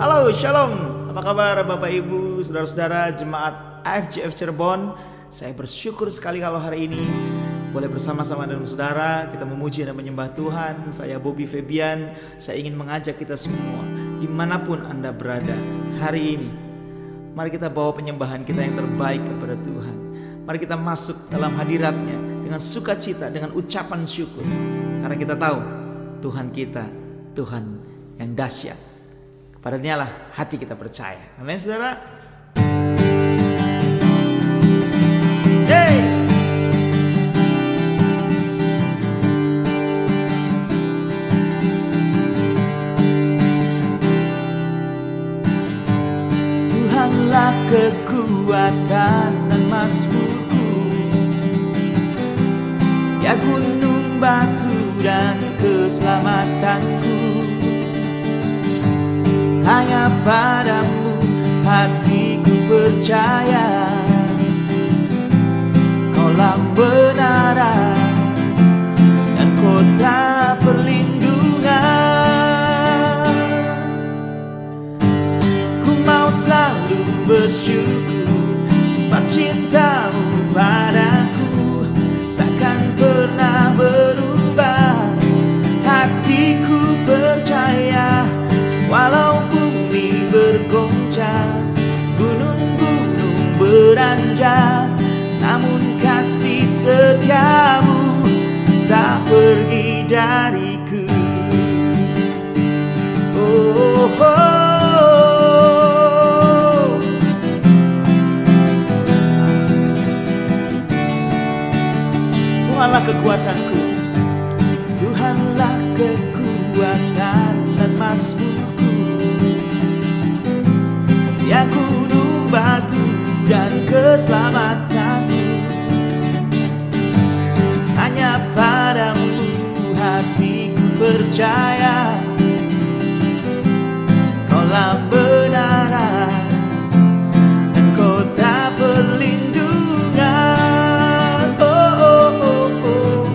Halo, Shalom. Apa kabar Bapak Ibu, Saudara-saudara Jemaat AFJF Cirebon? Saya bersyukur sekali kalau hari ini boleh bersama-sama dengan saudara kita memuji dan menyembah Tuhan. Saya Bobby Febian. Saya ingin mengajak kita semua dimanapun Anda berada hari ini, mari kita bawa penyembahan kita yang terbaik kepada Tuhan. Mari kita masuk dalam hadirat-Nya dengan sukacita, dengan ucapan syukur. Karena kita tahu Tuhan kita, Tuhan yang dahsyat. Kepadanya lah hati kita percaya. Amin, saudara. Hey! Tuhanlah kekuatan dan mazmurku, ya gunung batu dan keselamatanku. Hanya padamu hatiku percaya, Kaulah benaran dan kota perlindungan. Ku mau selalu bersyukur sebab cintamu padaku takkan pernah berubah. Hatiku percaya walau bumi bergoncang, gunung-gunung beranjak, namun kasih setiamu tak pergi dariku. Oh, oh. Tuhanlah kekuatanku, Tuhanlah kekuatan dan mazmurku, ya gunung batu dan keselamatanmu. Hanya padamu hatiku percaya, Kaulah benaran dan kota perlindungan. Oh, oh, oh, oh.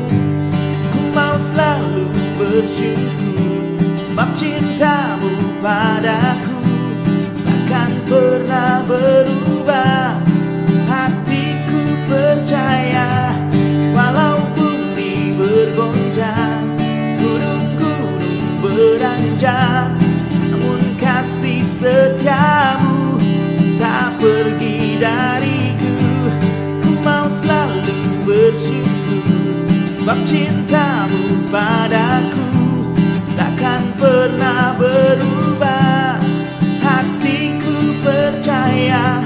Ku mau selalu bersyukur sebab cintamu padaku takkan pernah berubah. Hatiku percaya walau bumi bergoncang, gunung-gunung beranjak, namun kasih setiamu tak pergi dariku. Ku mau selalu bersyukur sebab cintamu padaku takkan pernah berubah. Hatiku percaya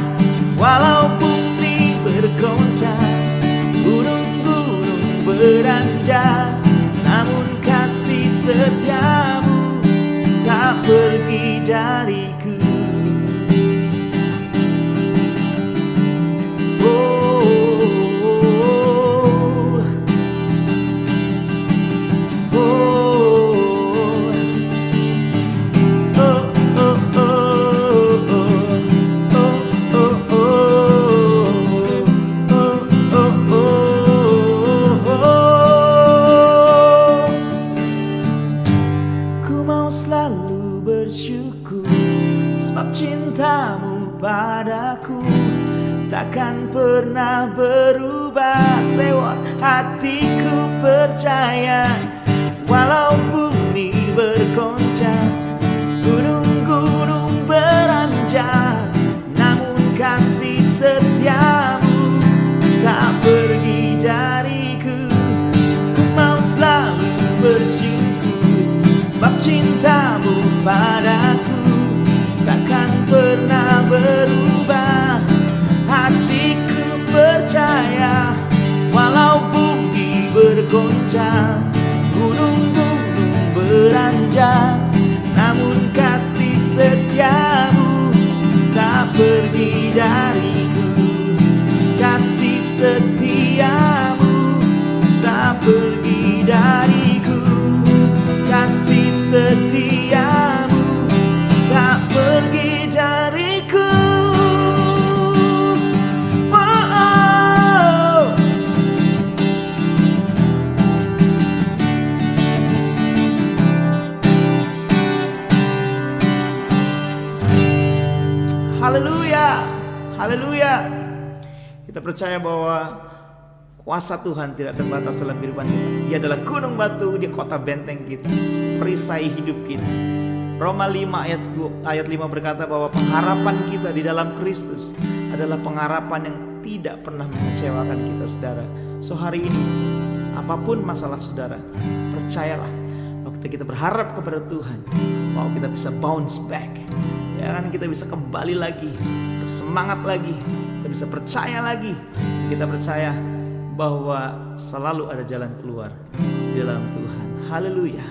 walau bumi bergoncang, gunung-gunung beranjak, namun kasih setiamu tak pergi dariku. Padaku takkan pernah berubah. Sewa hatiku percaya walau bumi bergoncang, gunung-gunung beranjak, namun kasih setiamu tak pergi dariku. Ku mau selalu bersyukur sebab cintamu padaku takkan pernah berubah. Hatiku percaya walau bumi bergoncang, gunung-gunung beranjak, namun kasih setiamu tak pergi dariku. Kasih setiamu tak pergi dariku. Kasih setiamu tak pergi dariku. Oh, oh. Haleluya. Kita percaya bahwa kuasa Tuhan tidak terbatas dalam kehidupan kita. Dia adalah gunung batu, dia kota benteng kita, perisai hidup kita. Roma 5 ayat 5 berkata bahwa pengharapan kita di dalam Kristus adalah pengharapan yang tidak pernah mengecewakan kita, saudara. So hari ini, apapun masalah saudara, percayalah waktu kita berharap kepada Tuhan, bahwa kita bisa bounce back. Ya kan, kita bisa kembali lagi, bersemangat lagi, kita bisa percaya lagi. Kita percaya bahwa selalu ada jalan keluar di dalam Tuhan. Haleluya.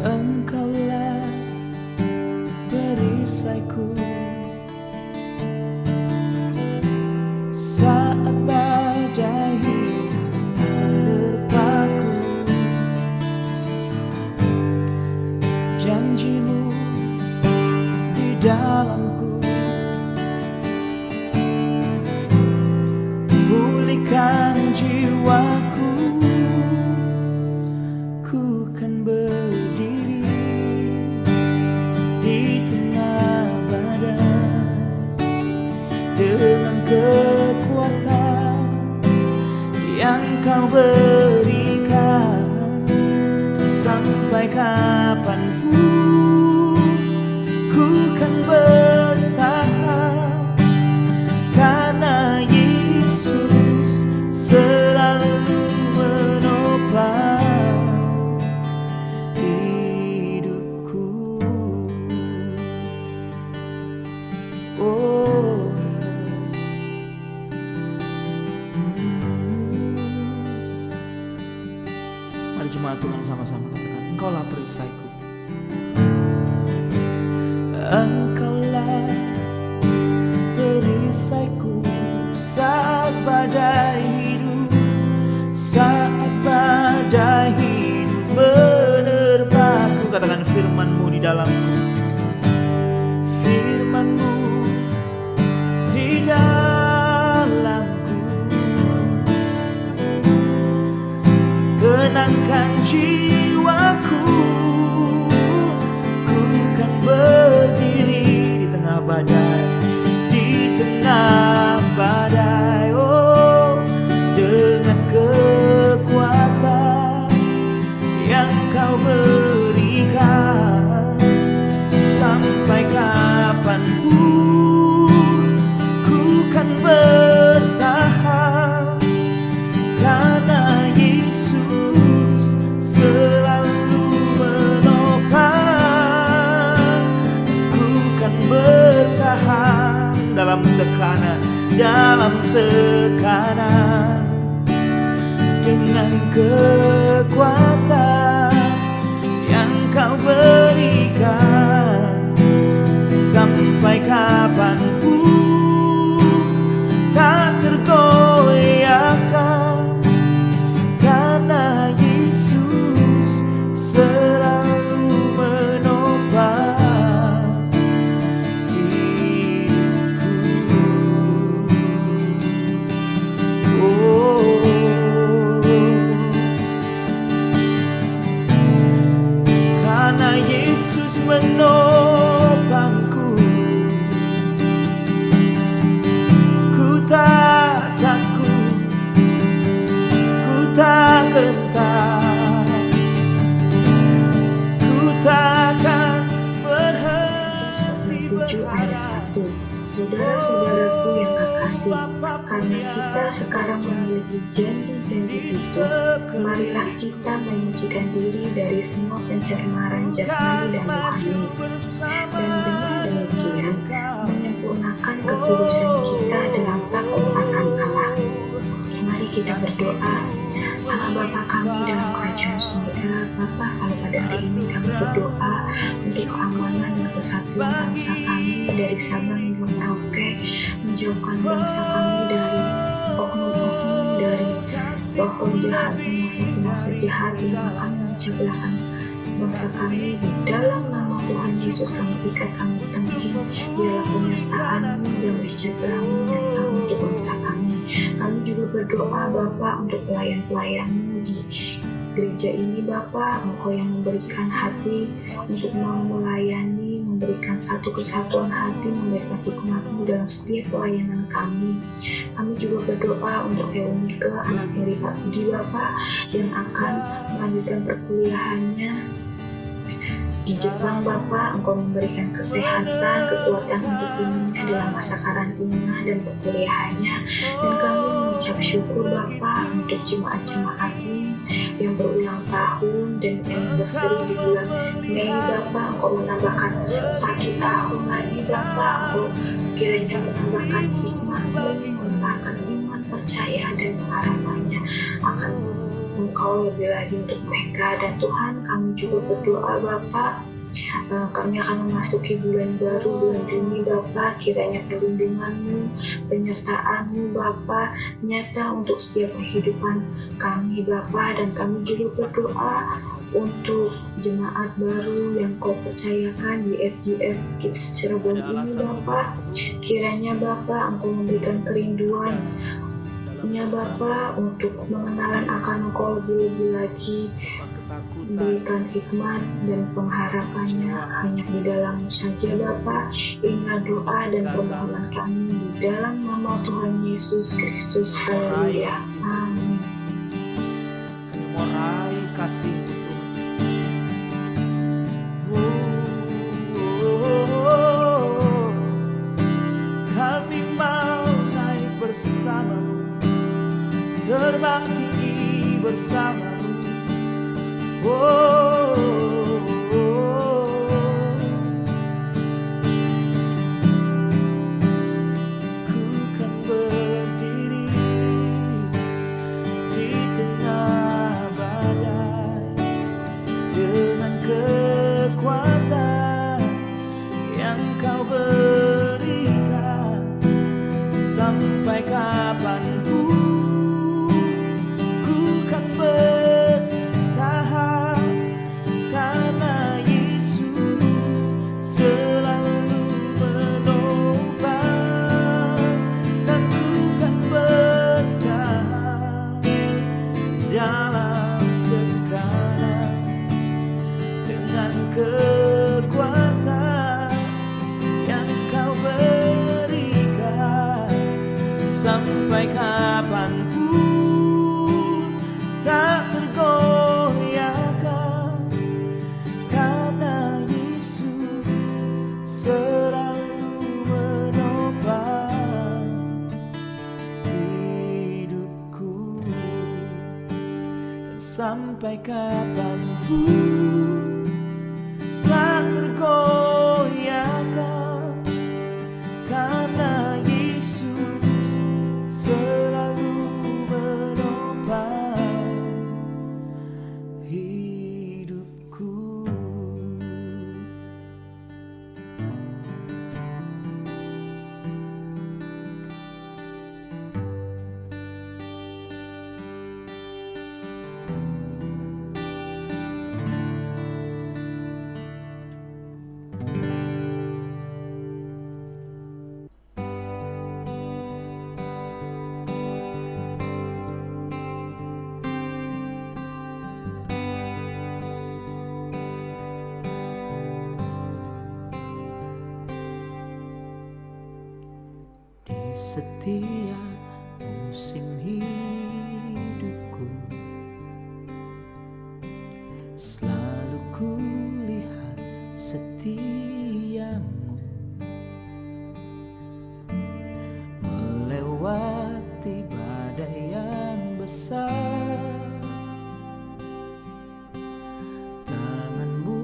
Engkaulah perisaiku saat badai menerpaku. Janjimu di dalamku, pulihkan jiwaku. Ku kan berdiri di tengah badai dengan kekuatan yang kau berikan. Sampai kapanpun ku kan bertahan, karena Yesus selalu menopang hidupku. Oh, mari jemaat Tuhan sama-sama katakan, Engkaulah perisaiku. Engkaulah perisaiku saat badai hidup, saat badai hidup menerpaku. Katakan, firman-Mu di dalamku, firman-Mu di dalamku, tenangkan jiwaku. Ku kan berdiri di tengah badai, di tengah badai. Oh, dengan kekuatan yang kau berikan. Sampai kapanpun ku kan bertahan, karena Yesus selalu menopang. Ku kan bertahan dalam tekanan, dengan kekuatan yang kau berikan. Sampai kapanpun tak tergoyahkan, karena Yesus selalu menopang hidupku. Oh, karena Yesus menopangku, ku tak takut, ku tak gentar, ku takkan berhenti ayat 1. Saudara-saudaraku yang kekasih, karena kita sekarang memiliki janji-janji itu, marilah kita menyucikan diri dari semua pencemaran jasmani dan rohani, dan dengan demikian menyempurnakan kekudusan kita dalam taat Allah. Mari kita berdoa. Allah Bapa kami dalam kerajaan surga, Bapa, kalau pada hari ini kami berdoa untuk keamanan dan kesatuan bangsa kami dari Sabang hingga Merauke, menjauhkan bangsa kami dari oknum-oknum, dari roh jahat dan penguasa jahat yang akan memecah belahkan bangsa kami. Di dalam nama Tuhan Yesus kami ikat, kami tangkap Biarlah penyertaan-Mu dan sejahtera-Mu nyata untuk bangsa kami. Kami juga berdoa Bapa untuk pelayan-pelayan-Mu di gereja ini Bapa, Engkau yang memberikan hati untuk mau melayani, memberikan satu kesatuan hati, memberikan hikmat-Mu dalam setiap pelayanan kami. Kami juga berdoa untuk Eunika, anak dari Pak Budi Bapa, yang akan melanjutkan perkuliahannya di Jepang Bapa. Engkau memberikan kesehatan, kekuatan untuk dirinya dalam masa karantina dan perkuliahannya. Dan kami mengucap syukur Bapa untuk jemaat-jemaat-Mu yang berulang tahun dan anniversary di bulan Mei Bapa. Engkau menambahkan 1 tahun lagi Bapa. Engkau kiranya menambahkan hikmat-Mu, menambahkan iman, percaya dan pengharapannya akan Engkau lebih lagi untuk mereka. Dan Tuhan, kami juga berdoa Bapa, kami akan memasuki bulan baru, bulan Juni Bapa. Kiranya perlindungan-Mu, penyertaan-Mu Bapa nyata untuk setiap kehidupan kami Bapa. Dan kami juga berdoa untuk jemaat baru yang Kau percayakan di FGF Kids Cirebon ini Bapa. Kiranya Bapa Engkau memberikan kerinduan Bapa untuk mengenalan akan Engkau lebih-lebih lagi, berikan hikmat dan pengharapannya hanya di dalam-Mu saja Bapa. Inilah doa dan permohonan kami di dalam nama Tuhan Yesus Kristus. Haleluya. Amin. Mau raih kasih kami mau naik bersama-Mu, terbang tinggi bersama-Mu. Ku kan berdiri di tengah badai dengan kekuatan yang Kau berikan. Sampai kapanpun ku kan bertahan, karena Yesus selalu menopang. Dan ku kan bertahan dalam tekanan dengan kekuatan yang Kau berikan. Sampai kapanpun tak tergoyahkan, karena Yesus selalu menopang hidupku. Dan sampai kapanpun tak tergoyahkan, karena Yesus selalu menopang hidupku. Setiap musim hidupku selalu kulihat setiamu melewati badai yang besar. Tangan-Mu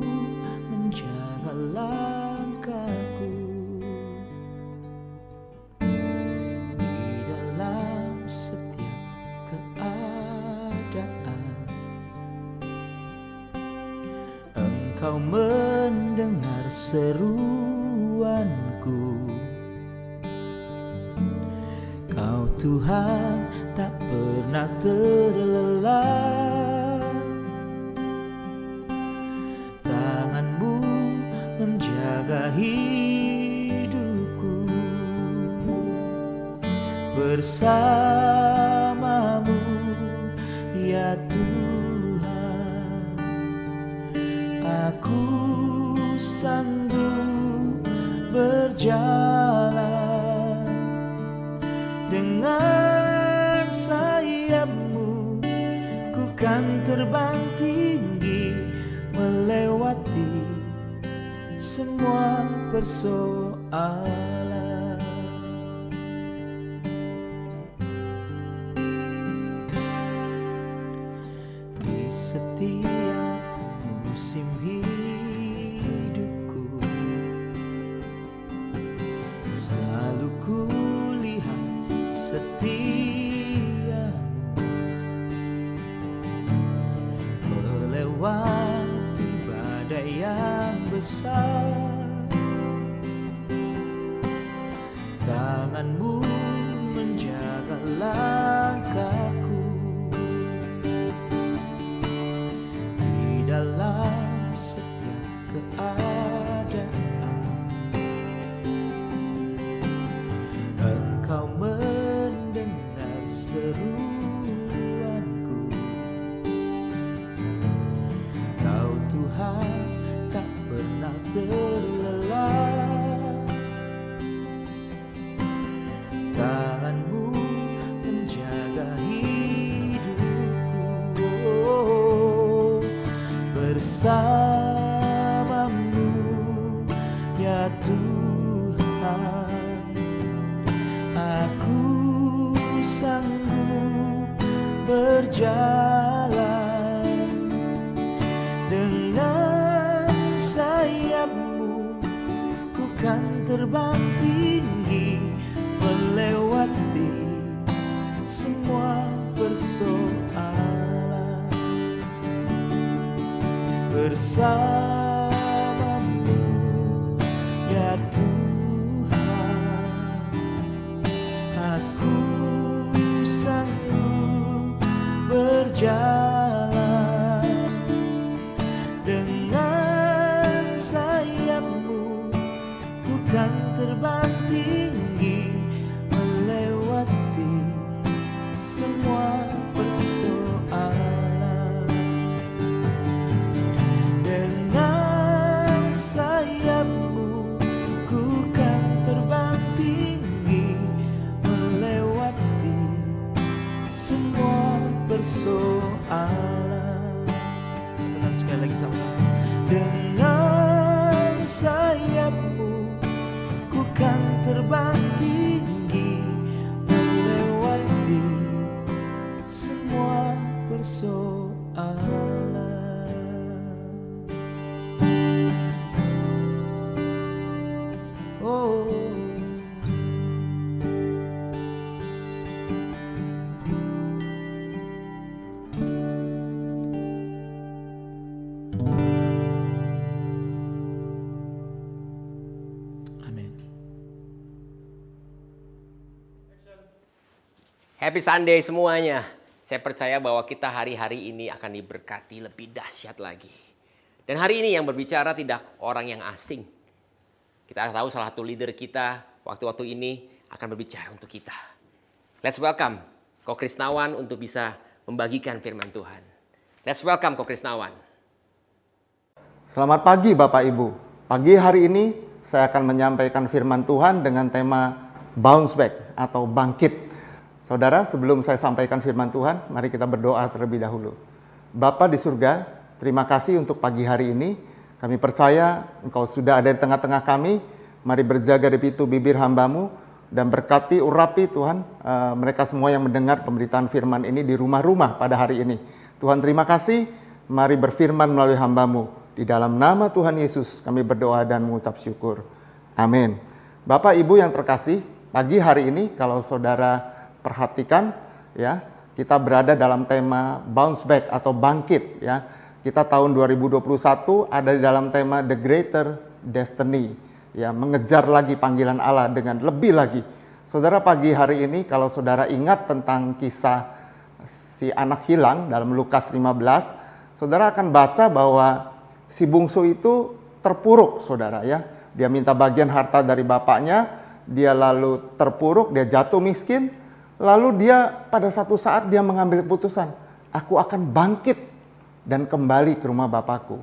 menjaga langkahku Kau mendengar seruanku. Kau Tuhan tak pernah terlelah. Tangan-Mu menjaga hidup bersamamu ya Tuhan. Aku sanggup berjalan dengan sayapmu, ku kan terbang tinggi melewati semua persoalan. Di setiap musim hidupku, selalu ku lihat setiamu, melewati badai yang besar. Tanganmu menjaga langkahku di dalam setiap keadaan. Engkau mendengar seruanku. Kau Tuhan tak pernah terlelah. Tanganmu menjaga hidupku, bersamamu ya Tuhan. Aku sanggup berjalan dengan sayapmu, ku kan terbang tinggi melewati semua persoalan. Bersamamu ya Tuhan, aku sanggup berjalan dengan sayapmu, ku kan terbang tinggi melewati semua persoalan. Dengan sayapmu, ku kan terbang tinggi melewati semua persoalan. Tenang, sekali lagi sama-sama. Dengan sayapmu, ku kan terbang tinggi melewati semua persoalan. Oh, amin. Happy Sunday semuanya. Saya percaya bahwa kita hari-hari ini akan diberkati lebih dahsyat lagi. Dan hari ini yang berbicara tidak orang yang asing. Kita tahu salah satu leader kita waktu-waktu ini akan berbicara untuk kita. Let's welcome Ko Krisnawan untuk bisa membagikan firman Tuhan. Let's welcome Ko Krisnawan. Selamat pagi Bapak Ibu. Pagi hari ini saya akan menyampaikan firman Tuhan dengan tema bounce back atau bangkit. Saudara, sebelum saya sampaikan firman Tuhan, mari kita berdoa terlebih dahulu. Bapa di surga, terima kasih untuk pagi hari ini. Kami percaya Engkau sudah ada di tengah-tengah kami. Mari berjaga di pintu bibir hamba-Mu dan berkati, urapi Tuhan mereka semua yang mendengar pemberitaan firman ini di rumah-rumah pada hari ini. Tuhan terima kasih, mari berfirman melalui hamba-Mu. Di dalam nama Tuhan Yesus kami berdoa dan mengucap syukur. Amin. Bapak Ibu yang terkasih, pagi hari ini kalau saudara perhatikan ya, kita berada dalam tema bounce back atau bangkit ya. Kita tahun 2021 ada di dalam tema The Greater Destiny ya, mengejar lagi panggilan Allah dengan lebih lagi. Saudara, pagi hari ini kalau saudara ingat tentang kisah si anak hilang dalam Lukas 15, saudara akan baca bahwa si bungsu itu terpuruk, saudara ya. Dia minta bagian harta dari bapaknya, dia lalu terpuruk, dia jatuh miskin. lalu dia pada satu saat dia mengambil keputusan, aku akan bangkit dan kembali ke rumah Bapakku.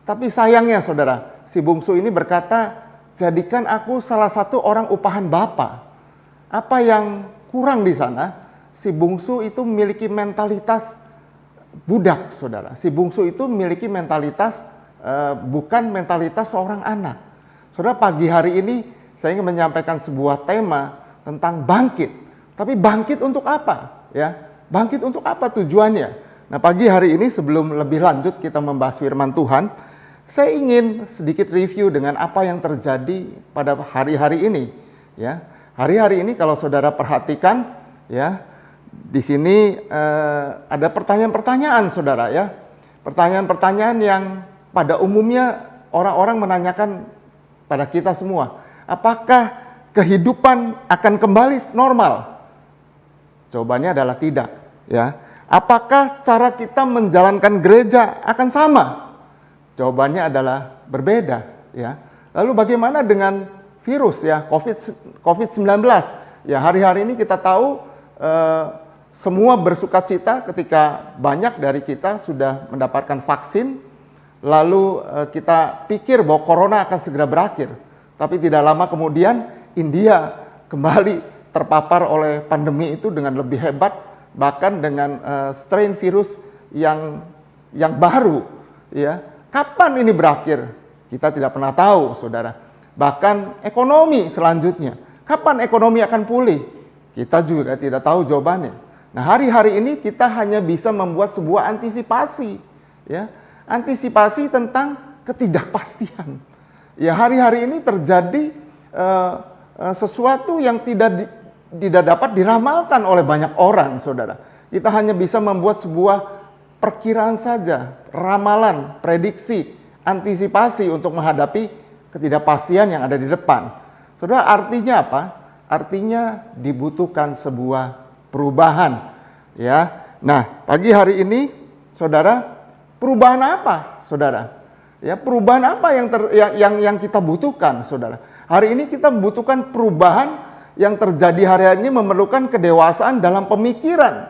Tapi sayangnya saudara, si bungsu ini berkata, jadikan aku salah satu orang upahan Bapa. Apa yang kurang di sana? Si bungsu itu memiliki mentalitas budak, saudara. Si bungsu itu memiliki mentalitas bukan mentalitas seorang anak. Saudara, pagi hari ini saya ingin menyampaikan sebuah tema tentang bangkit. Tapi bangkit untuk apa? Ya, bangkit untuk apa tujuannya? Nah, pagi hari ini sebelum lebih lanjut kita membahas firman Tuhan, saya ingin sedikit review dengan apa yang terjadi pada hari-hari ini. Ya, hari-hari ini kalau saudara perhatikan, ya, di sini ada pertanyaan-pertanyaan, saudara, ya, pertanyaan-pertanyaan yang pada umumnya orang-orang menanyakan pada kita semua, apakah kehidupan akan kembali normal? Jawabannya adalah tidak, ya. Apakah cara kita menjalankan gereja akan sama? Jawabannya adalah berbeda, ya. Lalu bagaimana dengan virus, ya, COVID-19? Ya, hari-hari ini kita tahu semua bersukacita ketika banyak dari kita sudah mendapatkan vaksin, lalu kita pikir bahwa corona akan segera berakhir. Tapi tidak lama kemudian India kembali terpapar oleh pandemi itu dengan lebih hebat, bahkan dengan strain virus yang baru, ya. Kapan ini berakhir? Kita tidak pernah tahu, saudara. Bahkan ekonomi selanjutnya, kapan ekonomi akan pulih? Kita juga tidak tahu jawabannya. Nah, hari-hari ini kita hanya bisa membuat sebuah antisipasi, ya, antisipasi tentang ketidakpastian. Ya, hari-hari ini terjadi sesuatu yang tidak dapat diramalkan oleh banyak orang, saudara. Kita hanya bisa membuat sebuah perkiraan saja, ramalan, prediksi, antisipasi untuk menghadapi ketidakpastian yang ada di depan. Saudara, artinya apa? Artinya dibutuhkan sebuah perubahan, ya. Nah, pagi hari ini, saudara, perubahan apa, saudara? Ya, perubahan apa yang kita butuhkan, saudara? Hari ini kita membutuhkan perubahan yang terjadi hari ini memerlukan kedewasaan dalam pemikiran,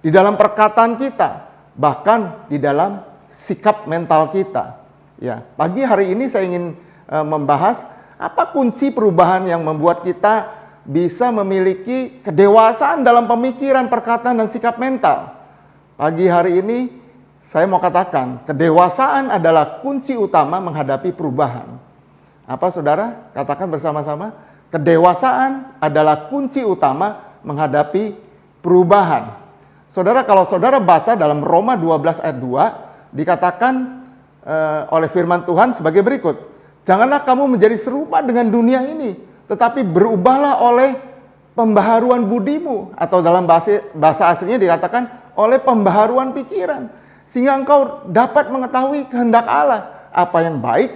di dalam perkataan kita, bahkan di dalam sikap mental kita. Ya, pagi hari ini saya ingin membahas apa kunci perubahan yang membuat kita bisa memiliki kedewasaan dalam pemikiran, perkataan, dan sikap mental. Pagi hari ini saya mau katakan, kedewasaan adalah kunci utama menghadapi perubahan. Apa, saudara? Katakan bersama-sama. Kedewasaan adalah kunci utama menghadapi perubahan. Saudara, kalau saudara baca dalam Roma 12 ayat 2, dikatakan oleh firman Tuhan sebagai berikut. Janganlah kamu menjadi serupa dengan dunia ini, tetapi berubahlah oleh pembaharuan budimu. Atau dalam bahasa aslinya dikatakan oleh pembaharuan pikiran. Sehingga engkau dapat mengetahui kehendak Allah, apa yang baik,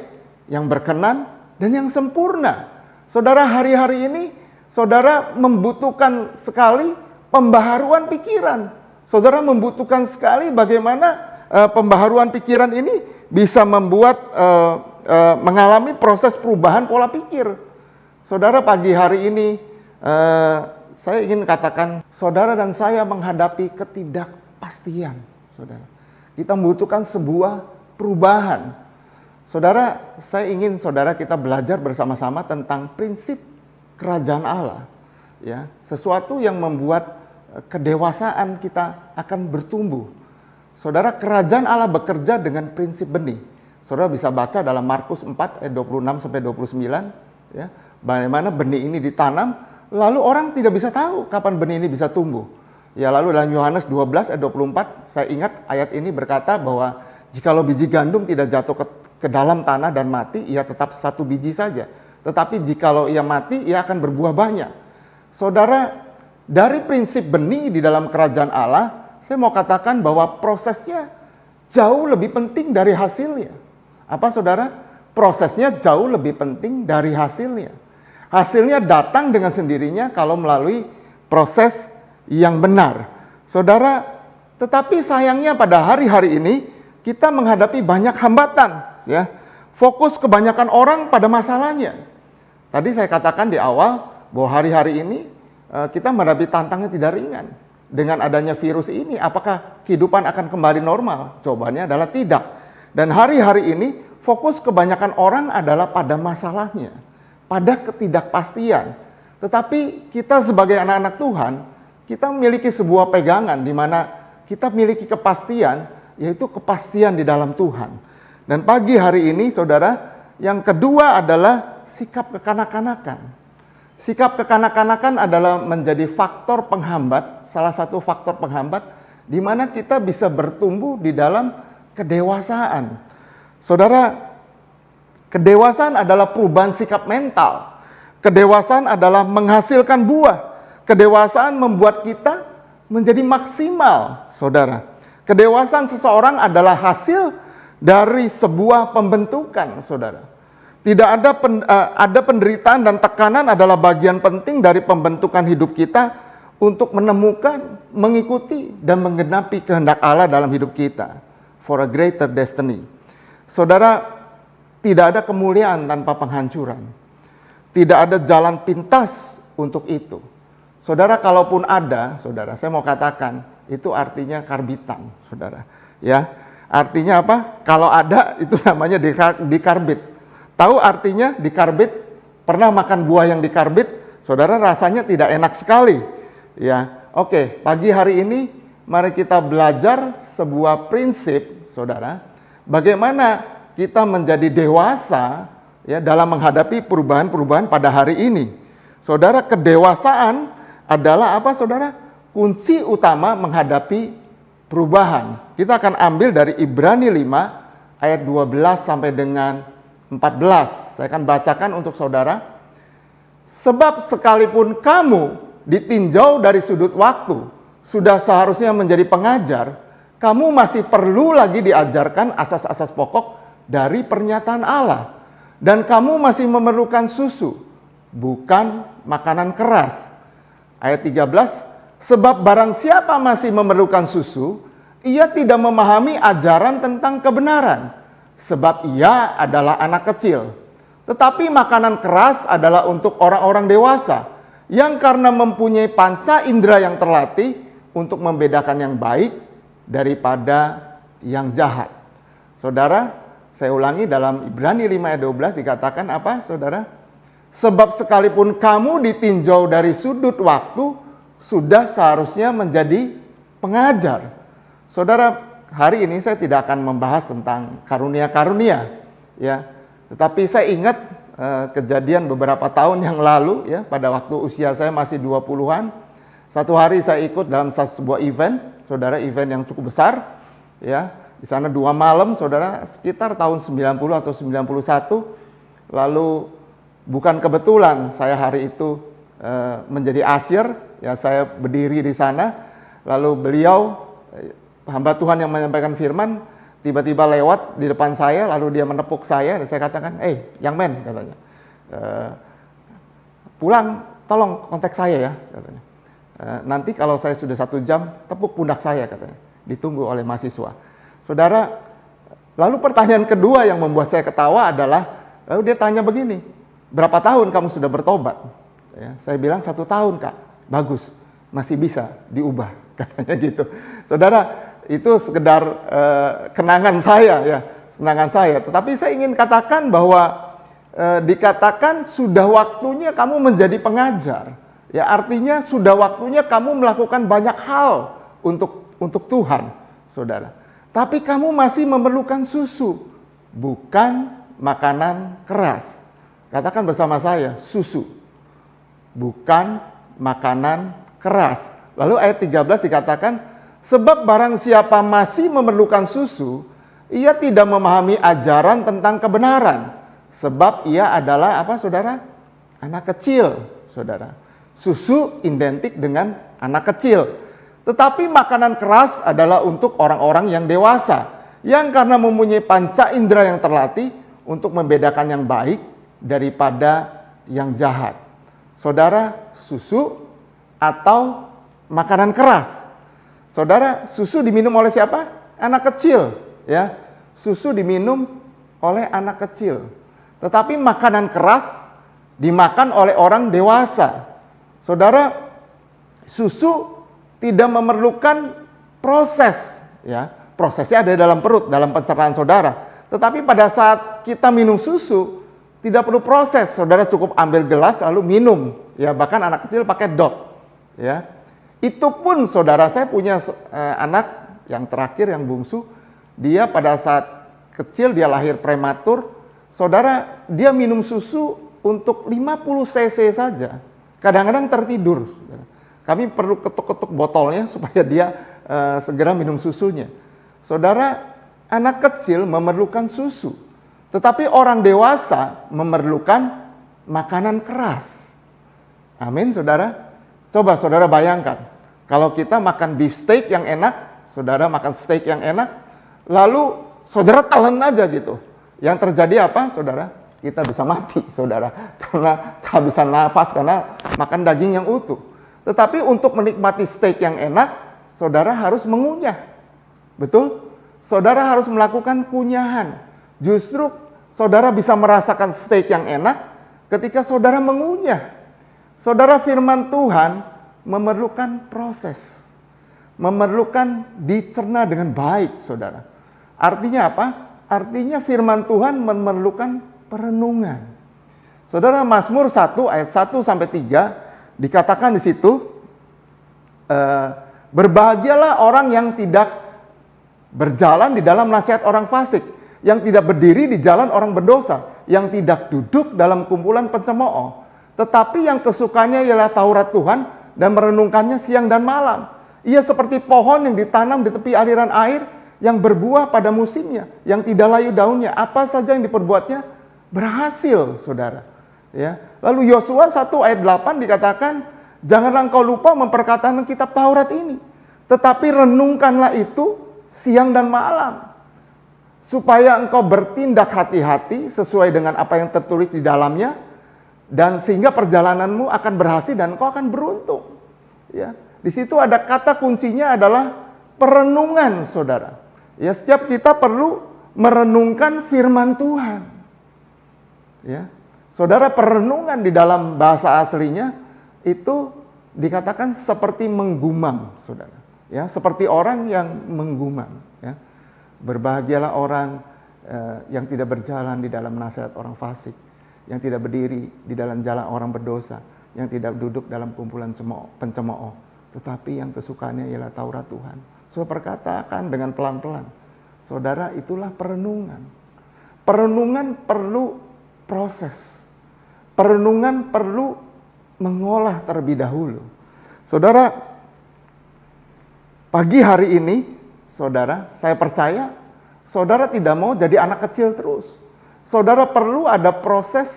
yang berkenan, dan yang sempurna. Saudara, hari-hari ini saudara membutuhkan sekali pembaharuan pikiran. Saudara membutuhkan sekali bagaimana pembaharuan pikiran ini bisa membuat mengalami proses perubahan pola pikir. Saudara, pagi hari ini saya ingin katakan, saudara dan saya menghadapi ketidakpastian. Saudara, kita membutuhkan sebuah perubahan. Saudara, saya ingin saudara kita belajar bersama-sama tentang prinsip kerajaan Allah, ya, sesuatu yang membuat kedewasaan kita akan bertumbuh. Saudara, kerajaan Allah bekerja dengan prinsip benih. Saudara bisa baca dalam Markus 4 ayat 26 sampai 29, ya, bagaimana benih ini ditanam, lalu orang tidak bisa tahu kapan benih ini bisa tumbuh. Ya, lalu dalam Yohanes 12 ayat 24, saya ingat ayat ini berkata bahwa jikalau biji gandum tidak jatuh ke dalam tanah dan mati, ia tetap satu biji saja. Tetapi jikalau ia mati, ia akan berbuah banyak. Saudara, dari prinsip benih di dalam kerajaan Allah, saya mau katakan bahwa prosesnya jauh lebih penting dari hasilnya. Apa, saudara? Prosesnya jauh lebih penting dari hasilnya. Hasilnya datang dengan sendirinya kalau melalui proses yang benar. Saudara, tetapi sayangnya pada hari-hari ini kita menghadapi banyak hambatan, ya. Fokus kebanyakan orang pada masalahnya. Tadi saya katakan di awal bahwa hari-hari ini kita menghadapi tantangan tidak ringan. Dengan adanya virus ini, apakah kehidupan akan kembali normal? Jawabannya adalah tidak. Dan hari-hari ini, fokus kebanyakan orang adalah pada masalahnya, pada ketidakpastian. Tetapi kita sebagai anak-anak Tuhan, kita memiliki sebuah pegangan di mana kita memiliki kepastian, yaitu kepastian di dalam Tuhan. Dan pagi hari ini, saudara, yang kedua adalah sikap kekanak-kanakan. Sikap kekanak-kanakan adalah menjadi faktor penghambat, salah satu faktor penghambat di mana kita bisa bertumbuh di dalam kedewasaan. Saudara, kedewasaan adalah perubahan sikap mental. Kedewasaan adalah menghasilkan buah. Kedewasaan membuat kita menjadi maksimal, saudara. Kedewasaan seseorang adalah hasil dari sebuah pembentukan, saudara. Tidak ada penderitaan dan tekanan adalah bagian penting dari pembentukan hidup kita untuk menemukan, mengikuti, dan menggenapi kehendak Allah dalam hidup kita. For a greater destiny. Saudara, tidak ada kemuliaan tanpa penghancuran. Tidak ada jalan pintas untuk itu. Saudara, kalaupun ada, saudara, saya mau katakan, itu artinya karbitan, saudara. Ya, artinya apa? Kalau ada, itu namanya dikarbit. Tahu artinya dikarbit? Pernah makan buah yang dikarbit? Saudara, rasanya tidak enak sekali. Ya, oke. Pagi hari ini, mari kita belajar sebuah prinsip, saudara. Bagaimana kita menjadi dewasa ya dalam menghadapi perubahan-perubahan pada hari ini. Saudara, kedewasaan adalah apa, saudara? Kunci utama menghadapi perubahan. Kita akan ambil dari Ibrani 5 ayat 12 sampai dengan 14. Saya akan bacakan untuk saudara. Sebab sekalipun kamu ditinjau dari sudut waktu, sudah seharusnya menjadi pengajar, kamu masih perlu lagi diajarkan asas-asas pokok dari pernyataan Allah. Dan kamu masih memerlukan susu, bukan makanan keras. Ayat 13, sebab barang siapa masih memerlukan susu, ia tidak memahami ajaran tentang kebenaran, sebab ia adalah anak kecil. Tetapi makanan keras adalah untuk orang-orang dewasa, yang karena mempunyai panca indera yang terlatih untuk membedakan yang baik daripada yang jahat. Saudara, saya ulangi dalam Ibrani 5 ayat 12 dikatakan apa, saudara? Sebab sekalipun kamu ditinjau dari sudut waktu, sudah seharusnya menjadi pengajar. Saudara, hari ini saya tidak akan membahas tentang karunia-karunia, ya. Tetapi saya ingat kejadian beberapa tahun yang lalu, ya, pada waktu usia saya masih 20-an. Satu hari saya ikut dalam sebuah event, saudara, event yang cukup besar, ya. Di sana 2 malam, saudara, sekitar tahun 90 atau 91. Lalu bukan kebetulan saya hari itu menjadi asyir, ya, saya berdiri di sana. Lalu beliau, hamba Tuhan yang menyampaikan firman, tiba-tiba lewat di depan saya, lalu dia menepuk saya, dan saya katakan, young man, katanya, pulang, tolong kontak saya ya, katanya. Nanti kalau saya sudah 1 jam, tepuk pundak saya, katanya. Ditunggu oleh mahasiswa. Saudara, lalu pertanyaan kedua yang membuat saya ketawa adalah, lalu dia tanya begini, berapa tahun kamu sudah bertobat? Ya, saya bilang 1 tahun, Kak. Bagus, masih bisa diubah, katanya gitu. Saudara, itu sekedar kenangan saya, ya, kenangan saya. Tetapi saya ingin katakan bahwa dikatakan sudah waktunya kamu menjadi pengajar. Ya, artinya sudah waktunya kamu melakukan banyak hal untuk Tuhan, saudara. Tapi kamu masih memerlukan susu, bukan makanan keras. Katakan bersama saya, susu, bukan makanan keras. Lalu ayat 13 dikatakan, sebab barang siapa masih memerlukan susu, ia tidak memahami ajaran tentang kebenaran. Sebab ia adalah apa, saudara? Anak kecil, saudara. Susu identik dengan anak kecil. Tetapi makanan keras adalah untuk orang-orang yang dewasa, yang karena mempunyai panca indera yang terlatih untuk membedakan yang baik daripada yang jahat. Saudara, susu atau makanan keras. Saudara, susu diminum oleh siapa? Anak kecil, ya. Susu diminum oleh anak kecil. Tetapi makanan keras dimakan oleh orang dewasa. Saudara, susu tidak memerlukan proses, ya. Prosesnya ada dalam perut, dalam pencernaan saudara. Tetapi pada saat kita minum susu, tidak perlu proses. Saudara cukup ambil gelas lalu minum. Ya, bahkan anak kecil pakai dot. Ya. Itu pun saudara, saya punya anak yang terakhir, yang bungsu. Dia pada saat kecil, dia lahir prematur. Saudara, dia minum susu untuk 50 cc saja. Kadang-kadang tertidur. Kami perlu ketuk-ketuk botolnya supaya dia segera minum susunya. Saudara, anak kecil memerlukan susu, tetapi orang dewasa memerlukan makanan keras. Amin, saudara. Coba saudara bayangkan, kalau kita makan beef steak yang enak, saudara makan steak yang enak, lalu saudara telan aja gitu. Yang terjadi apa, saudara? Kita bisa mati, saudara, karena kehabisan nafas karena makan daging yang utuh. Tetapi untuk menikmati steak yang enak, saudara harus mengunyah. Betul? Saudara harus melakukan kunyahan. Justru saudara bisa merasakan steak yang enak ketika saudara mengunyah. Saudara, firman Tuhan memerlukan proses. Memerlukan dicerna dengan baik, saudara. Artinya apa? Artinya firman Tuhan memerlukan perenungan. Saudara, Mazmur 1 ayat 1 sampai 3 dikatakan di situ, berbahagialah orang yang tidak berjalan di dalam nasihat orang fasik, yang tidak berdiri di jalan orang berdosa, yang tidak duduk dalam kumpulan pencemooh, tetapi yang kesukanya ialah Taurat Tuhan dan merenungkannya siang dan malam. Ia seperti pohon yang ditanam di tepi aliran air, yang berbuah pada musimnya, yang tidak layu daunnya, apa saja yang diperbuatnya berhasil, saudara. Ya. Lalu Yosua 1 ayat 8 dikatakan, janganlah engkau lupa memperkatakan kitab Taurat ini, tetapi renungkanlah itu siang dan malam, supaya engkau bertindak hati-hati sesuai dengan apa yang tertulis di dalamnya, dan sehingga perjalananmu akan berhasil dan engkau akan beruntung. Ya, di situ ada kata kuncinya adalah perenungan, saudara. Ya, setiap kita perlu merenungkan firman Tuhan. Ya, saudara, perenungan di dalam bahasa aslinya itu dikatakan seperti menggumam, saudara. Ya, seperti orang yang menggumam. Ya. Berbahagialah orang yang tidak berjalan di dalam nasihat orang fasik, yang tidak berdiri di dalam jalan orang berdosa, yang tidak duduk dalam kumpulan pencemooh, tetapi yang kesukaannya ialah Taurat Tuhan. Saya perkatakan dengan pelan-pelan, saudara, itulah perenungan. Perenungan perlu proses. Perenungan perlu mengolah terlebih dahulu. Saudara, pagi hari ini, saudara, saya percaya saudara tidak mau jadi anak kecil terus. Saudara perlu ada proses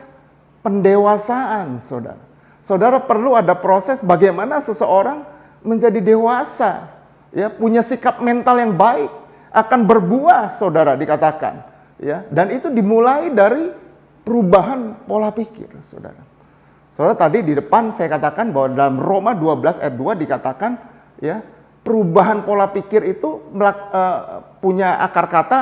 pendewasaan, saudara. Saudara perlu ada proses bagaimana seseorang menjadi dewasa, ya, punya sikap mental yang baik, akan berbuah, saudara, dikatakan, ya. Dan itu dimulai dari perubahan pola pikir, saudara. Saudara, tadi di depan saya katakan bahwa dalam Roma 12 ayat 2 dikatakan, ya, perubahan pola pikir itu punya akar kata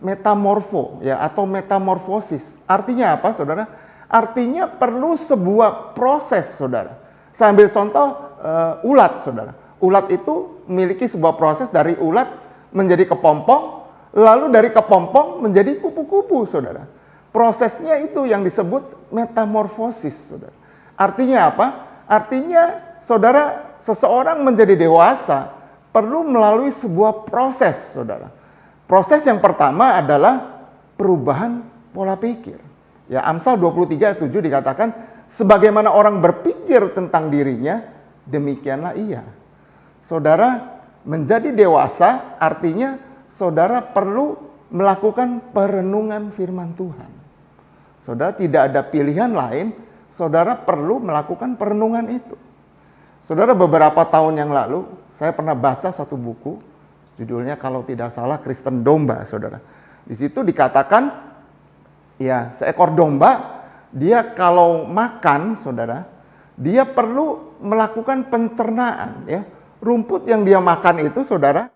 metamorfo, ya, atau metamorfosis. Artinya apa, saudara? Artinya perlu sebuah proses, saudara. Saya ambil contoh ulat, saudara. Ulat itu memiliki sebuah proses dari ulat menjadi kepompong, lalu dari kepompong menjadi kupu-kupu, saudara. Prosesnya itu yang disebut metamorfosis, saudara. Artinya apa? Artinya, saudara, seseorang menjadi dewasa perlu melalui sebuah proses, saudara. Proses yang pertama adalah perubahan pola pikir. Ya, Amsal 23 ayat 7 dikatakan, sebagaimana orang berpikir tentang dirinya, demikianlah ia. Saudara, menjadi dewasa artinya saudara perlu melakukan perenungan firman Tuhan. Saudara, tidak ada pilihan lain, saudara perlu melakukan perenungan itu. Saudara, beberapa tahun yang lalu, saya pernah baca satu buku, judulnya kalau tidak salah Kristen Domba, saudara. Di situ dikatakan, ya, seekor domba, dia kalau makan, saudara, dia perlu melakukan pencernaan, ya. Rumput yang dia makan itu, saudara,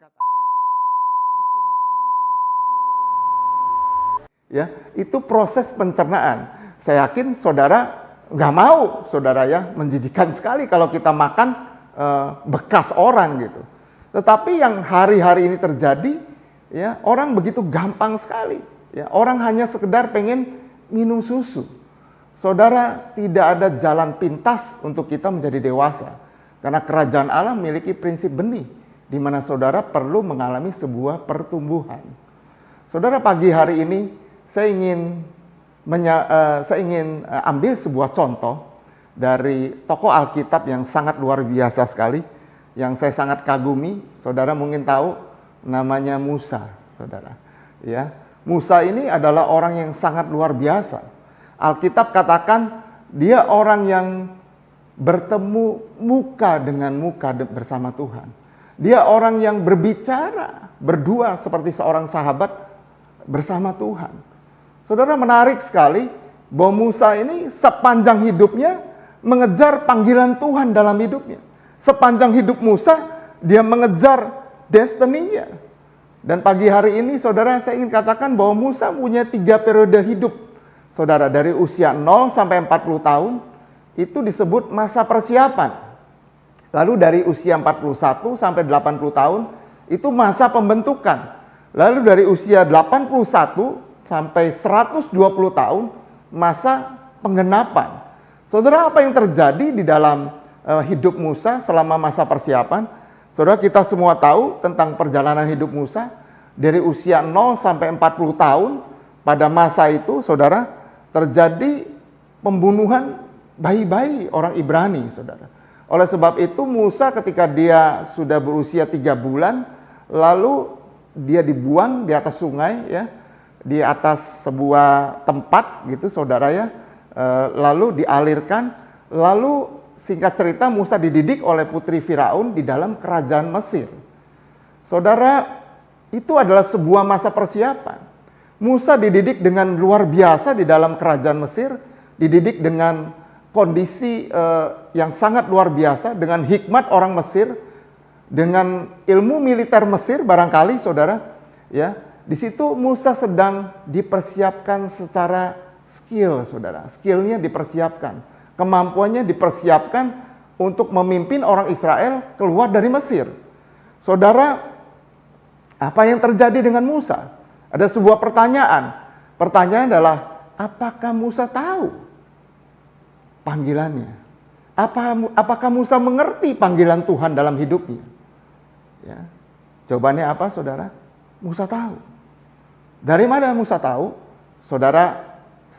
ya, itu proses pencernaan. Saya yakin saudara nggak mau, saudara, ya, menjijikan sekali kalau kita makan bekas orang gitu. Tetapi yang hari-hari ini terjadi, ya, orang begitu gampang sekali. Ya, orang hanya sekedar pengen minum susu. Saudara, tidak ada jalan pintas untuk kita menjadi dewasa. Karena kerajaan Allah memiliki prinsip benih, di mana saudara perlu mengalami sebuah pertumbuhan. Saudara, pagi hari ini saya ingin ambil sebuah contoh dari tokoh Alkitab yang sangat luar biasa sekali, yang saya sangat kagumi. Saudara mungkin tahu namanya Musa, saudara. Ya, Musa ini adalah orang yang sangat luar biasa. Alkitab katakan dia orang yang bertemu muka dengan muka bersama Tuhan. Dia orang yang berbicara berdua seperti seorang sahabat bersama Tuhan. Saudara, menarik sekali bahwa Musa ini sepanjang hidupnya mengejar panggilan Tuhan dalam hidupnya. Sepanjang hidup Musa, dia mengejar destininya. Dan pagi hari ini, saudara, saya ingin katakan bahwa Musa punya 3 periode hidup. Saudara, dari usia 0 sampai 40 tahun, itu disebut masa persiapan. Lalu dari usia 41 sampai 80 tahun, itu masa pembentukan. Lalu dari usia 81 sampai 120 tahun, masa penggenapan. Saudara, apa yang terjadi di dalam hidup Musa selama masa persiapan? Saudara, kita semua tahu tentang perjalanan hidup Musa. Dari usia 0 sampai 40 tahun, pada masa itu, saudara, terjadi pembunuhan bayi-bayi orang Ibrani, saudara. Oleh sebab itu, Musa ketika dia sudah berusia 3 bulan, lalu dia dibuang di atas sungai, ya, di atas sebuah tempat gitu, saudara, ya. Lalu dialirkan, lalu singkat cerita Musa dididik oleh putri Firaun di dalam kerajaan Mesir. Saudara, itu adalah sebuah masa persiapan. Musa dididik dengan luar biasa di dalam kerajaan Mesir, dididik dengan kondisi yang sangat luar biasa, dengan hikmat orang Mesir, dengan ilmu militer Mesir barangkali, saudara, ya. Di situ Musa sedang dipersiapkan secara skill, saudara. Skillnya dipersiapkan, kemampuannya dipersiapkan untuk memimpin orang Israel keluar dari Mesir. Saudara, apa yang terjadi dengan Musa? Ada sebuah pertanyaan. Pertanyaan adalah, apakah Musa tahu panggilannya? Apakah Musa mengerti panggilan Tuhan dalam hidupnya? Ya. Jawabannya apa, saudara? Musa tahu. Dari mana Musa tahu? Saudara,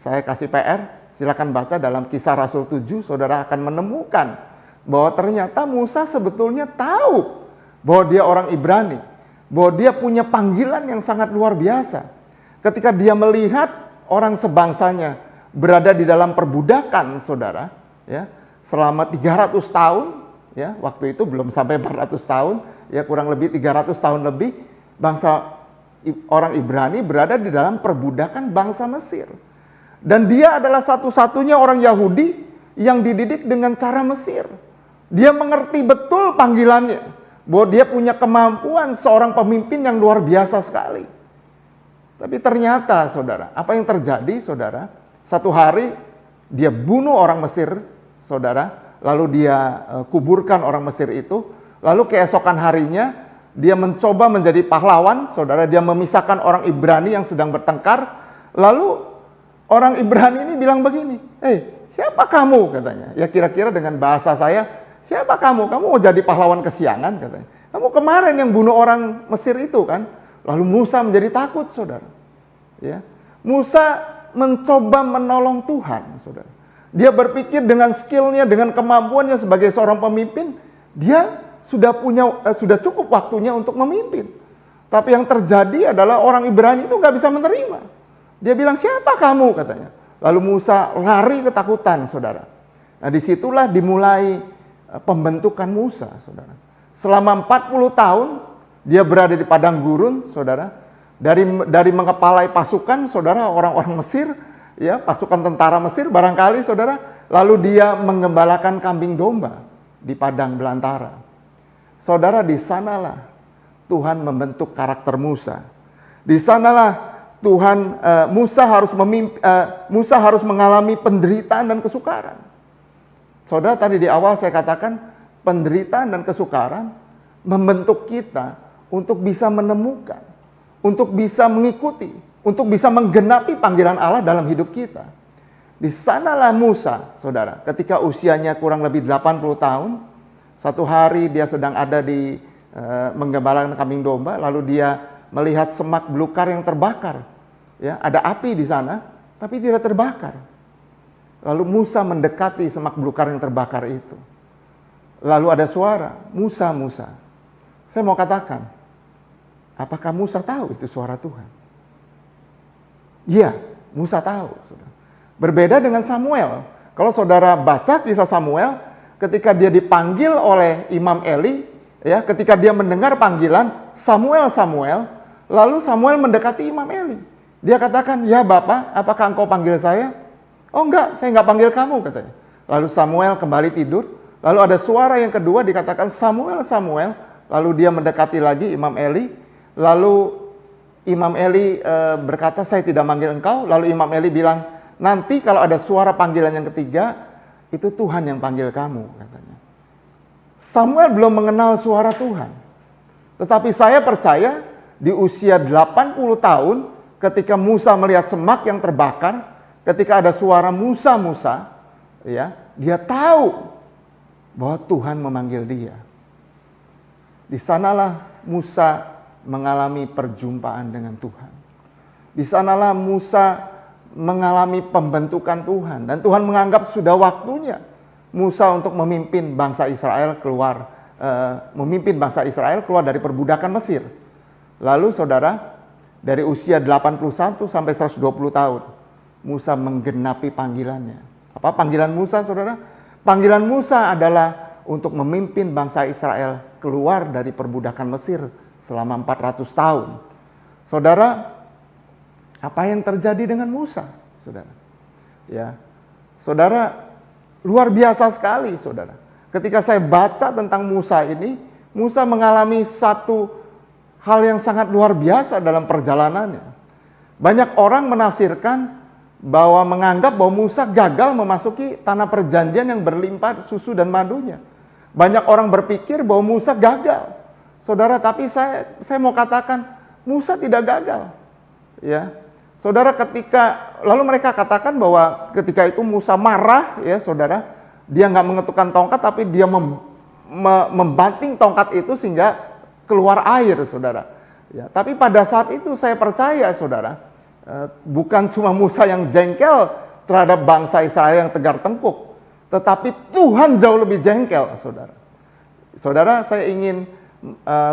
saya kasih PR, silakan baca dalam Kisah Rasul 7, saudara akan menemukan bahwa ternyata Musa sebetulnya tahu bahwa dia orang Ibrani, bahwa dia punya panggilan yang sangat luar biasa. Ketika dia melihat orang sebangsanya berada di dalam perbudakan, saudara, ya, selama 300 tahun, ya, waktu itu belum sampai 400 tahun, ya, kurang lebih 300 tahun lebih, bangsa orang Ibrani berada di dalam perbudakan bangsa Mesir. Dan dia adalah satu-satunya orang Yahudi yang dididik dengan cara Mesir. Dia mengerti betul panggilannya, bahwa dia punya kemampuan seorang pemimpin yang luar biasa sekali. Tapi ternyata, saudara, apa yang terjadi, saudara? Satu hari dia bunuh orang Mesir, saudara, lalu dia kuburkan orang Mesir itu. Lalu keesokan harinya dia mencoba menjadi pahlawan, saudara. Dia memisahkan orang Ibrani yang sedang bertengkar. Lalu orang Ibrani ini bilang begini, siapa kamu, katanya. Ya kira-kira dengan bahasa saya, siapa kamu? Kamu mau jadi pahlawan kesiangan, katanya. Kamu kemarin yang bunuh orang Mesir itu, kan? Lalu Musa menjadi takut, saudara. Ya, Musa mencoba menolong Tuhan, saudara. Dia berpikir dengan skillnya, dengan kemampuannya sebagai seorang pemimpin, dia sudah cukup waktunya untuk memimpin. Tapi yang terjadi adalah orang Ibrani itu nggak bisa menerima. Dia bilang, siapa kamu, katanya. Lalu Musa lari ketakutan, saudara. Nah, disitulah dimulai pembentukan Musa, saudara. Selama 40 tahun, dia berada di padang gurun, saudara. Dari mengepalai pasukan, saudara, orang-orang Mesir, ya, pasukan tentara Mesir barangkali, saudara. Lalu dia mengembalakan kambing domba di padang belantara. Saudara, di sanalah Tuhan membentuk karakter Musa. Di sanalah Musa harus mengalami penderitaan dan kesukaran. Saudara, tadi di awal saya katakan penderitaan dan kesukaran membentuk kita untuk bisa menemukan, untuk bisa mengikuti, untuk bisa menggenapi panggilan Allah dalam hidup kita. Di sanalah Musa, saudara, ketika usianya kurang lebih 80 tahun, satu hari dia sedang ada di menggembalakan kambing domba, lalu dia melihat semak belukar yang terbakar. Ya, ada api di sana, tapi tidak terbakar. Lalu Musa mendekati semak belukar yang terbakar itu. Lalu ada suara, Musa, Musa. Saya mau katakan, apakah Musa tahu itu suara Tuhan? Iya, Musa tahu. Berbeda dengan Samuel. Kalau saudara baca kisah Samuel, ketika dia dipanggil oleh Imam Eli, ya, ketika dia mendengar panggilan Samuel, Samuel, lalu Samuel mendekati Imam Eli. Dia katakan, ya Bapak, apakah engkau panggil saya? Oh enggak, saya enggak panggil kamu, katanya. Lalu Samuel kembali tidur. Lalu ada suara yang kedua dikatakan Samuel, Samuel. Lalu dia mendekati lagi Imam Eli. Lalu Imam Eli berkata, saya tidak manggil engkau. Lalu Imam Eli bilang, nanti kalau ada suara panggilan yang ketiga, itu Tuhan yang panggil kamu, katanya. Samuel belum mengenal suara Tuhan. Tetapi saya percaya di usia 80 tahun, ketika Musa melihat semak yang terbakar, ketika ada suara Musa, Musa, ya, dia tahu bahwa Tuhan memanggil dia. Di sanalah Musa mengalami perjumpaan dengan Tuhan. Di sanalah Musa mengalami pembentukan Tuhan. Dan Tuhan menganggap sudah waktunya Musa untuk memimpin bangsa Israel keluar dari perbudakan Mesir. Lalu saudara, dari usia 81 sampai 120 tahun, Musa menggenapi panggilannya. Apa panggilan Musa, saudara? Panggilan Musa adalah untuk memimpin bangsa Israel keluar dari perbudakan Mesir selama 400 tahun. Saudara, apa yang terjadi dengan Musa, saudara? Ya, saudara, luar biasa sekali, saudara. Ketika saya baca tentang Musa ini, Musa mengalami satu hal yang sangat luar biasa dalam perjalanannya. Banyak orang menafsirkan bahwa menganggap bahwa Musa gagal memasuki tanah perjanjian yang berlimpah susu dan madunya. Banyak orang berpikir bahwa Musa gagal. Saudara, tapi saya mau katakan Musa tidak gagal. Ya. Saudara, lalu mereka katakan bahwa ketika itu Musa marah, ya saudara, dia nggak mengetukkan tongkat, tapi dia membanting tongkat itu sehingga keluar air, saudara. Ya, tapi pada saat itu saya percaya, saudara, bukan cuma Musa yang jengkel terhadap bangsa Israel yang tegar tengkuk, tetapi Tuhan jauh lebih jengkel, saudara. Saudara, saya ingin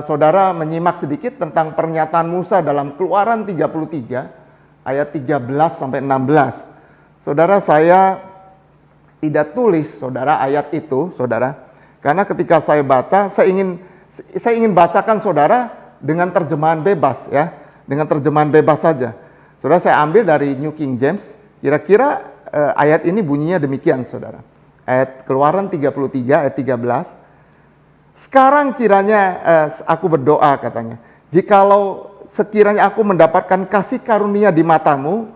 saudara menyimak sedikit tentang pernyataan Musa dalam Keluaran 33 ayat 13 sampai 16. Saudara, saya tidak tulis, saudara, ayat itu, saudara, karena ketika saya baca, saya ingin bacakan saudara dengan terjemahan bebas, ya, dengan terjemahan bebas saja. Saudara, saya ambil dari New King James. Kira-kira ayat ini bunyinya demikian, saudara. Ayat Keluaran 33 ayat 13. Sekarang kiranya aku berdoa, katanya, jikalau sekiranya aku mendapatkan kasih karunia di matamu,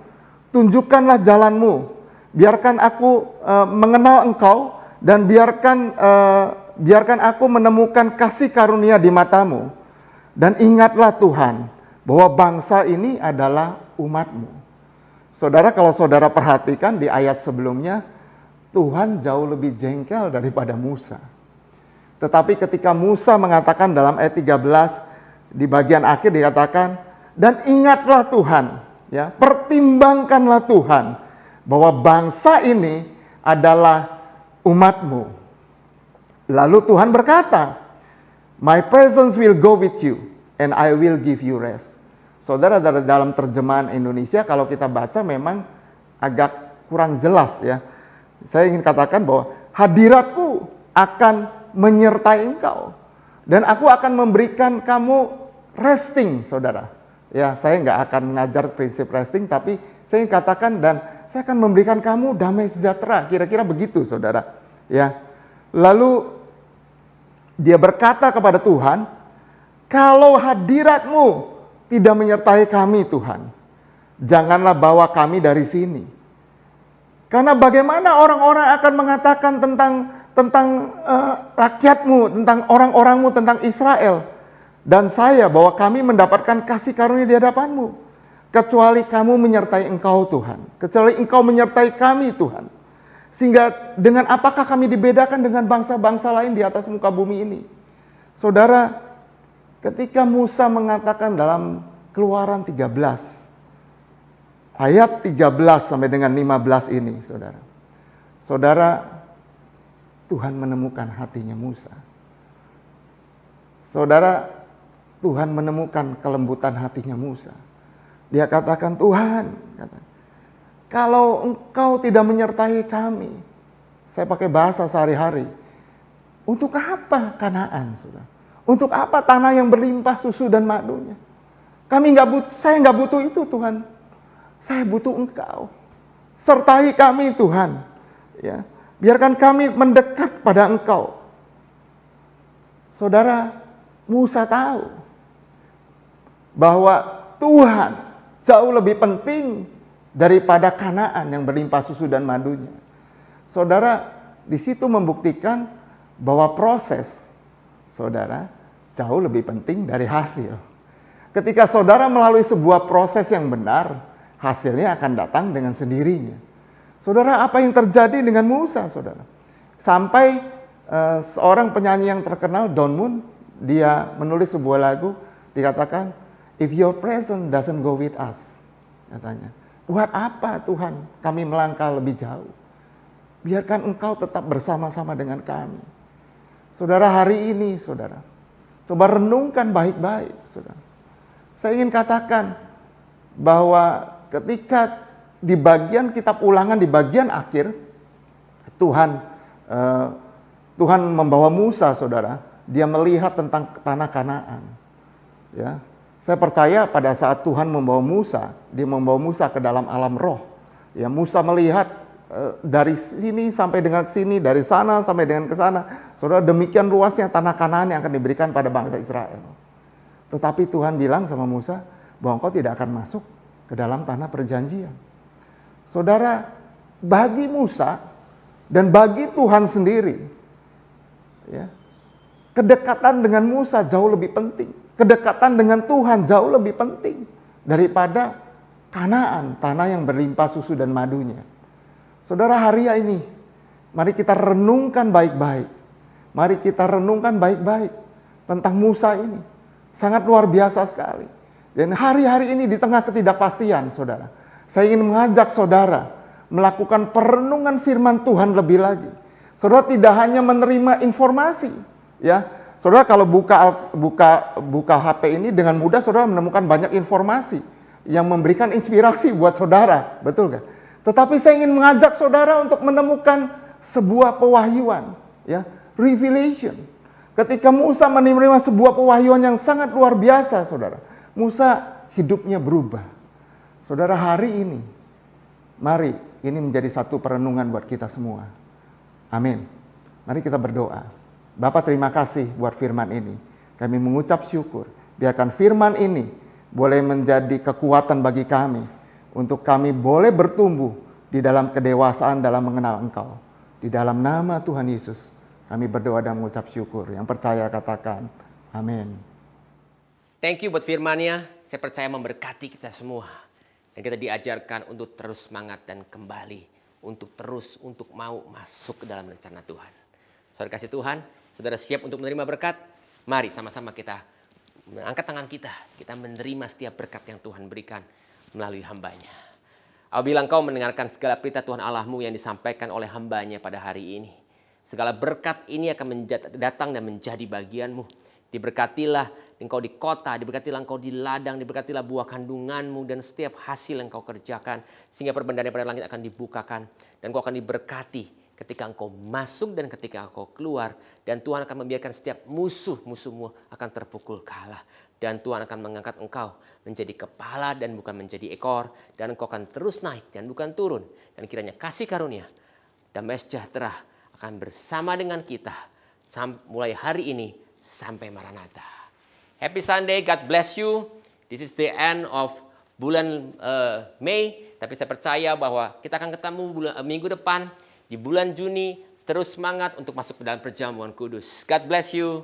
tunjukkanlah jalanmu. Biarkan aku mengenal engkau, dan biarkan aku menemukan kasih karunia di matamu. Dan ingatlah Tuhan, bahwa bangsa ini adalah umatmu. Saudara, kalau saudara perhatikan di ayat sebelumnya, Tuhan jauh lebih jengkel daripada Musa. Tetapi ketika Musa mengatakan dalam ayat 13, di bagian akhir dikatakan, dan ingatlah Tuhan, ya, pertimbangkanlah Tuhan, bahwa bangsa ini adalah umatmu. Lalu Tuhan berkata, my presence will go with you, and I will give you rest. Saudara, dalam terjemahan Indonesia, kalau kita baca memang agak kurang jelas, ya. Saya ingin katakan bahwa hadiratku akan menyertai engkau, dan aku akan memberikan kamu resting, saudara. Ya, saya nggak akan mengajar prinsip resting, tapi saya ingin katakan, dan saya akan memberikan kamu damai sejahtera. Kira-kira begitu, saudara. Ya. Lalu dia berkata kepada Tuhan, kalau hadiratmu tidak menyertai kami, Tuhan, janganlah bawa kami dari sini. Karena bagaimana orang-orang akan mengatakan tentang tentang rakyatmu, tentang orang-orangmu, tentang Israel. Dan saya bahwa kami mendapatkan kasih karunia di hadapanmu. Kecuali kamu menyertai engkau Tuhan. Kecuali engkau menyertai kami Tuhan. Sehingga dengan apakah kami dibedakan dengan bangsa-bangsa lain di atas muka bumi ini? Saudara, ketika Musa mengatakan dalam Keluaran 13, ayat 13 sampai dengan 15 ini, saudara. Saudara, Tuhan menemukan hatinya Musa. Saudara, Tuhan menemukan kelembutan hatinya Musa. Dia katakan, Tuhan, kalau engkau tidak menyertai kami, saya pakai bahasa sehari-hari, untuk apa Kanaan, saudara? Untuk apa tanah yang berlimpah susu dan madunya? Saya nggak butuh itu, Tuhan. Saya butuh engkau. Sertai kami, Tuhan. Ya, biarkan kami mendekat pada engkau. Saudara, Musa tahu bahwa Tuhan jauh lebih penting daripada Kanaan yang berlimpah susu dan madunya. Saudara, di situ membuktikan bahwa proses, saudara, jauh lebih penting dari hasil. Ketika saudara melalui sebuah proses yang benar, hasilnya akan datang dengan sendirinya. Saudara, apa yang terjadi dengan Musa, saudara? Sampai seorang penyanyi yang terkenal, Don Moon, dia menulis sebuah lagu, dikatakan, if your presence doesn't go with us, katanya. Buat apa Tuhan kami melangkah lebih jauh? Biarkan engkau tetap bersama-sama dengan kami. Saudara, hari ini, saudara, coba renungkan baik-baik, saudara. Saya ingin katakan bahwa ketika di bagian kitab Ulangan, di bagian akhir, Tuhan membawa Musa, saudara. Dia melihat tentang tanah Kanaan. Ya, saya percaya pada saat Tuhan membawa Musa, dia membawa Musa ke dalam alam roh. Ya, Musa melihat dari sini sampai dengan sini, dari sana sampai dengan ke sana. Saudara, demikian luasnya tanah Kanaan yang akan diberikan pada bangsa Israel. Tetapi Tuhan bilang sama Musa bahwa engkau tidak akan masuk ke dalam tanah perjanjian. Saudara, bagi Musa dan bagi Tuhan sendiri, ya, kedekatan dengan Musa jauh lebih penting. Kedekatan dengan Tuhan jauh lebih penting daripada Kanaan, tanah yang berlimpah susu dan madunya. Saudara, hari ini, mari kita renungkan baik-baik. Mari kita renungkan baik-baik tentang Musa ini. Sangat luar biasa sekali. Dan hari-hari ini di tengah ketidakpastian, saudara, saya ingin mengajak saudara melakukan perenungan firman Tuhan lebih lagi. Saudara tidak hanya menerima informasi, ya. Saudara kalau buka HP ini dengan mudah saudara menemukan banyak informasi yang memberikan inspirasi buat saudara, betul kan? Tetapi saya ingin mengajak saudara untuk menemukan sebuah pewahyuan, ya, revelation. Ketika Musa menerima sebuah pewahyuan yang sangat luar biasa, saudara. Musa hidupnya berubah. Saudara, hari ini, mari ini menjadi satu perenungan buat kita semua. Amin. Mari kita berdoa. Bapa, terima kasih buat firman ini. Kami mengucap syukur. Biarkan firman ini boleh menjadi kekuatan bagi kami. Untuk kami boleh bertumbuh di dalam kedewasaan dalam mengenal Engkau. Di dalam nama Tuhan Yesus. Kami berdoa dan mengucap syukur. Yang percaya katakan, amin. Thank you buat firman-Nya. Saya percaya memberkati kita semua. Dan kita diajarkan untuk terus semangat dan kembali. Untuk mau masuk ke dalam rencana Tuhan. Saudara kasih Tuhan, saudara siap untuk menerima berkat? Mari sama-sama kita mengangkat tangan kita. Kita menerima setiap berkat yang Tuhan berikan melalui hamba-Nya. Apabila engkau mendengarkan segala perintah Tuhan Allahmu yang disampaikan oleh hamba-Nya pada hari ini. Segala berkat ini akan datang dan menjadi bagianmu. Diberkatilah engkau di kota, diberkatilah engkau di ladang, diberkatilah buah kandunganmu dan setiap hasil yang engkau kerjakan. Sehingga perbendaharaan pada langit akan dibukakan. Dan engkau akan diberkati ketika engkau masuk dan ketika engkau keluar. Dan Tuhan akan membiarkan setiap musuh-musuhmu akan terpukul kalah. Dan Tuhan akan mengangkat engkau menjadi kepala dan bukan menjadi ekor. Dan engkau akan terus naik dan bukan turun. Dan kiranya kasih karunia, damai sejahtera akan bersama dengan kita mulai hari ini sampai Maranatha. Happy Sunday, God bless you. This is the end of bulan Mei, tapi saya percaya bahwa kita akan ketemu minggu depan di bulan Juni. terus semangat untuk masuk ke dalam perjamuan kudus. God bless you.